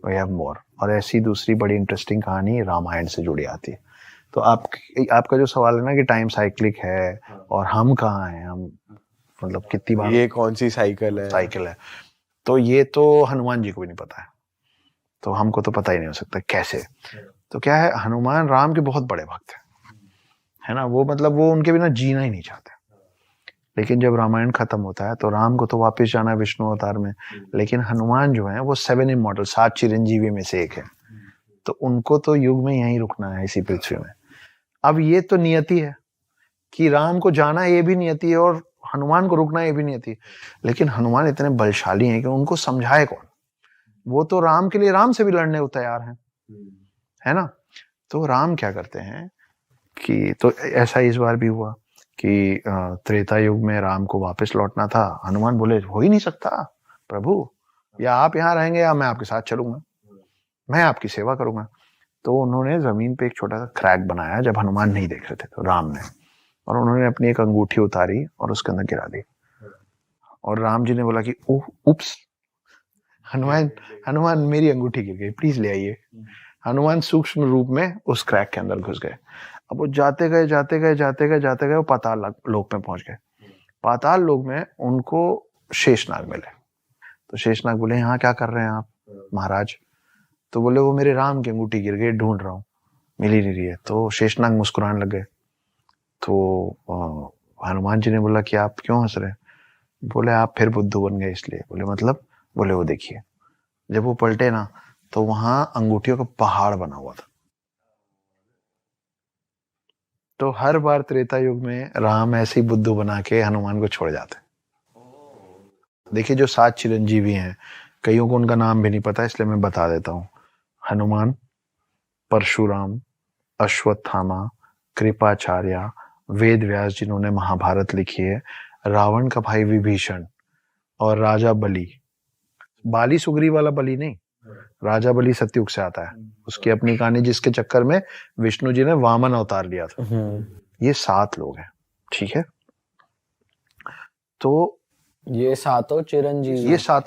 We have more. और ऐसी दूसरी बड़ी इंटरेस्टिंग कहानी रामायण से जुड़ी आती है। तो आपका जो सवाल है ना कि टाइम साइक्लिक है और हम कहाँ हैं, हम मतलब कितनी बार ये कौन सी साइकिल है, तो ये तो हनुमान जी को भी नहीं पता है, तो हमको तो पता ही नहीं हो सकता कैसे। तो क्या है, हनुमान राम के बहुत बड़े भक्त है ना, वो मतलब वो उनके बिना जीना ही नहीं चाहते। लेकिन जब रामायण खत्म होता है तो राम को तो वापस जाना है विष्णु अवतार में, लेकिन हनुमान जो है वो 7 इमॉर्टल, 7 चिरंजीवी में से एक है, तो उनको तो युग में यहीं रुकना है इसी पृथ्वी में। अब ये तो नियति है कि राम को जाना ये भी नियति है और हनुमान को रुकना ये भी नियति है। लेकिन हनुमान इतने बलशाली हैं कि उनको समझाए कौन, वो तो राम के लिए राम से भी लड़ने को तैयार हैं, है ना। तो राम क्या करते हैं कि, तो ऐसा इस बार भी हुआ कि त्रेता युग में राम को वापस लौटना था। हनुमान बोले हो ही नहीं सकता प्रभु, या आप यहाँ रहेंगे या मैं आपके साथ चलूंगा, मैं आपकी सेवा करूंगा। तो उन्होंने जमीन पे एक छोटा सा क्रैक बनाया जब हनुमान नहीं देख रहे थे, तो राम ने, और उन्होंने अपनी एक अंगूठी उतारी और उसके अंदर गिरा दी। और राम जी ने बोला कि ओह उप्स, हनुमान हनुमान मेरी अंगूठी गिर गई, प्लीज ले आइए। हनुमान सूक्ष्म रूप में उस क्रैक के अंदर घुस गए। अब वो जाते गए वो पाताल लोक में पहुंच गए। पाताल लोक में उनको शेषनाग मिले। तो शेषनाग बोले यहाँ क्या कर रहे हैं आप महाराज। तो बोले वो मेरे राम की अंगूठी गिर गई, ढूंढ रहा हूँ, मिल ही नहीं रही है। तो शेषनाग मुस्कुराने लग गए। तो हनुमान जी ने बोला कि आप क्यों हंस रहे हैं। बोले आप फिर बुद्धू बन गए इसलिए। बोले मतलब। बोले वो देखिए, जब वो पलटे ना तो वहां अंगूठियों का पहाड़ बना हुआ था। तो हर बार त्रेता युग में राम ऐसे ही बुद्धू बना के हनुमान को छोड़ जाते। देखिए जो 7 चिरंजीवी हैं, कईयों को उनका नाम भी नहीं पता, इसलिए मैं बता देता हूँ। हनुमान, परशुराम, अश्वत्थामा, कृपाचार्य, वेद व्यास जिन्होंने महाभारत लिखी है, रावण का भाई विभीषण, और राजा बलि। बाली सुग्रीव वाला बलि नहीं, राजा बलि सतयुग से आता है, उसकी अपनी कहानी जिसके चक्कर में विष्णु जी ने वामन अवतार लिया था। ये 7 लोग हैं, ठीक है। तो ये सातों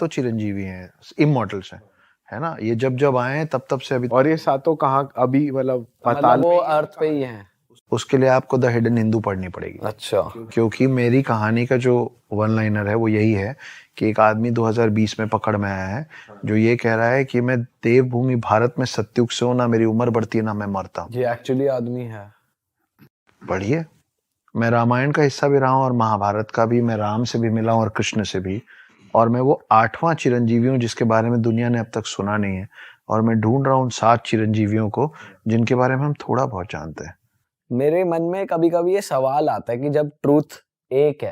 चिरंजीवी हैं, इमॉर्टल्स हैं, है ना। ये जब जब आए तब से अभी। और ये सातों कहाँ अभी मतलब पाताल वो अर्थ पे ही हैं। उसके लिए आपको द हिडन हिंदू पढ़नी पड़ेगी। अच्छा। क्योंकि मेरी कहानी का जो वन लाइनर है वो यही है कि एक आदमी 2020 में पकड़ में आया है जो ये कह रहा है कि मैं देवभूमि भारत में सतयुग से हूं, ना मेरी उम्र बढ़ती है ना मैं मरता हूं। ये एक्चुअली आदमी है। बढ़िए, मैं रामायण का हिस्सा भी रहा हूं और महाभारत का भी, मैं राम से भी मिला हूं और कृष्ण से भी, और मैं वो 8वां चिरंजीवी हूं जिसके बारे में दुनिया ने अब तक सुना नहीं है। और मैं ढूंढ रहा हूं 7 चिरंजीवियों को जिनके बारे में हम थोड़ा बहुत जानते हैं। मेरे मन में कभी कभी ये सवाल आता है कि जब ट्रूथ एक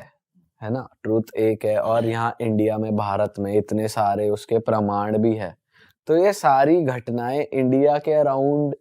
है ना, ट्रूथ एक है और यहाँ इंडिया में, भारत में इतने सारे उसके प्रमाण भी है, तो ये सारी घटनाएं इंडिया के अराउंड